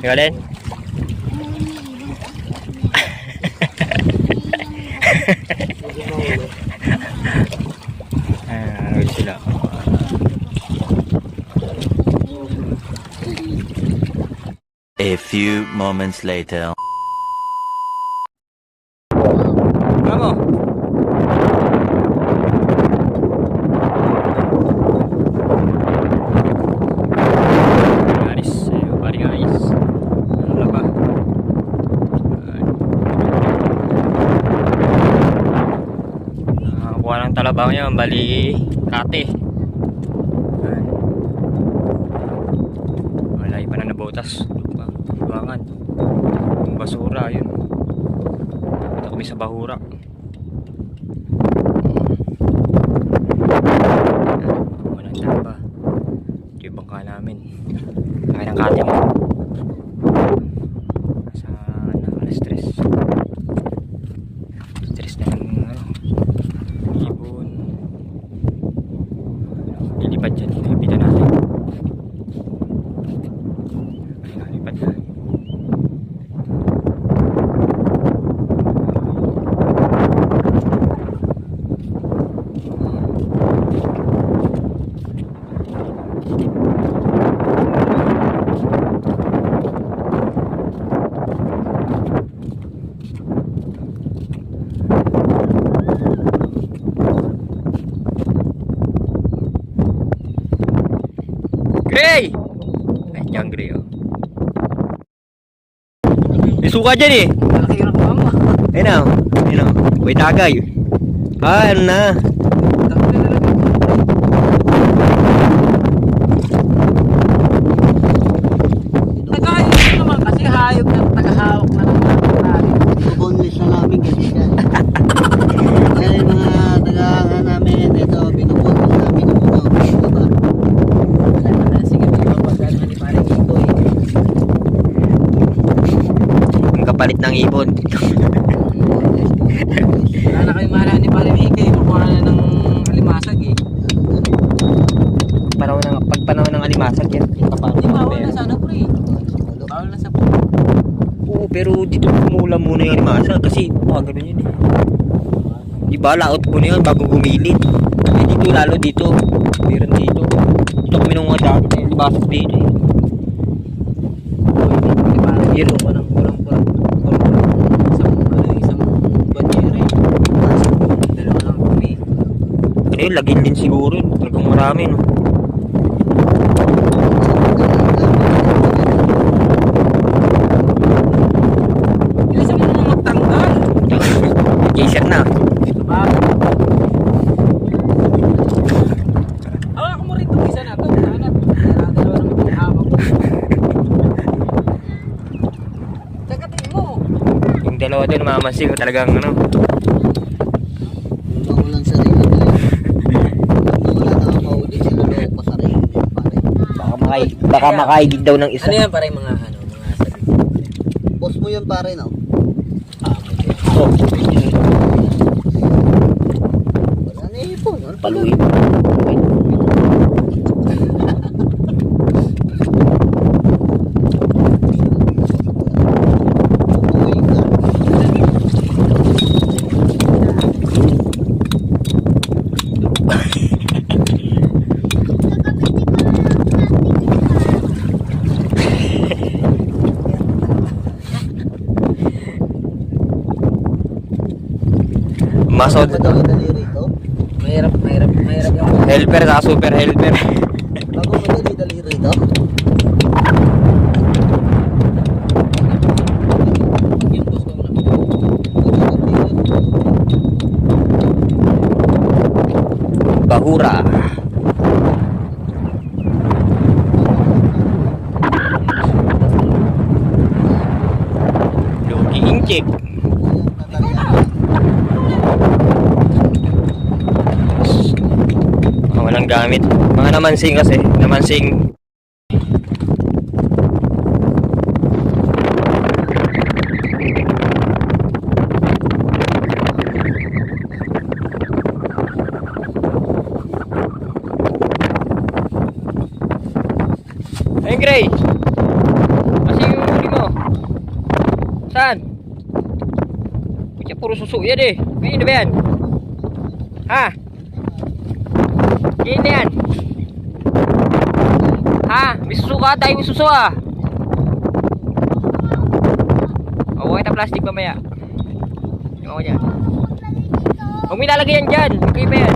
Galing? Ayun sila. A few moments later. Vamos. Guys, bari guys. Ano ba? Nakakuha ng talabaw niya, bali kate. Malay pa na nabotas. Buwangan. Yung basura, yun. Ito kami sa bahura. Walang daba. Ito yung bangka namin. Kaya ng kate mo. Sa alas 3. Stress na ng ibon. Lilipad dyan. Lilipitan natin. Lilipad na. Gray! Ay, yung Gray, oh. May suka dyan, eh. Malaki yung nakuha mo. Ayun na, oh. Ayun na, oh. May tagay. Ah, ano na. Nagkakayo naman kasi hayop na tagahawak na namin. Boneless na namin kasi yan. Kaya yung mga taga namin ito, binuboneless namin yung mga diba? Sige, pagkakala ni parang ito eh. Ang kapalit ng ibon. Wala na kayo mahal ni parang Ike, makuha na ng alimasag eh. Pag panahon ng alimasag yan. Di bawal na sana pre. Bawal na sa po. Oo, pero dito kumula muna yung alimasag kasi ganun yun, eh. Diba, laot mo na yun bago gumilit. Eh, dito, lalo dito. Meron dito. Dito kami nung mga dati na alimasag dito, eh. Yelo ko ng kulang-kulang isang banyere. Dalawa lang kami. Ano yun, lagin din siguro yun. Talagang marami, no? Ilan sabi mo magtanggal? K-shirt na. Diba? Awak mo rin itong isa na ito. Dalawa naman itong hawak ko. Takatin mo. Yung dalawa doon, mamamasig. Talagang, ano. Mawalan sa rin ito eh. Wala na ang mahuli si Lolo pa sa rin. Baka makaigid daw ng isa. Ano yan para yung mga ano, mga sabi? Boss mo yun pare no? Oh, Wala na ipon. Ano pa paluin. Masod. madali rito? Mahirap yung Helper sa super helper. Bago madali rito? yung gusto ko na. Bahura. Lugi inchik. Walang gamit. Mga namansing kasi. Namansing. Hey Gray! Kasi yung puro suso yan eh. Ngayon na ba yan? Ha? Ngayon na yan? Ha? May suso ka? Tayo may suso ah. O, okay na plastic mamaya. Okay yan. Huwag may lalagay yan dyan. Okay pa yan.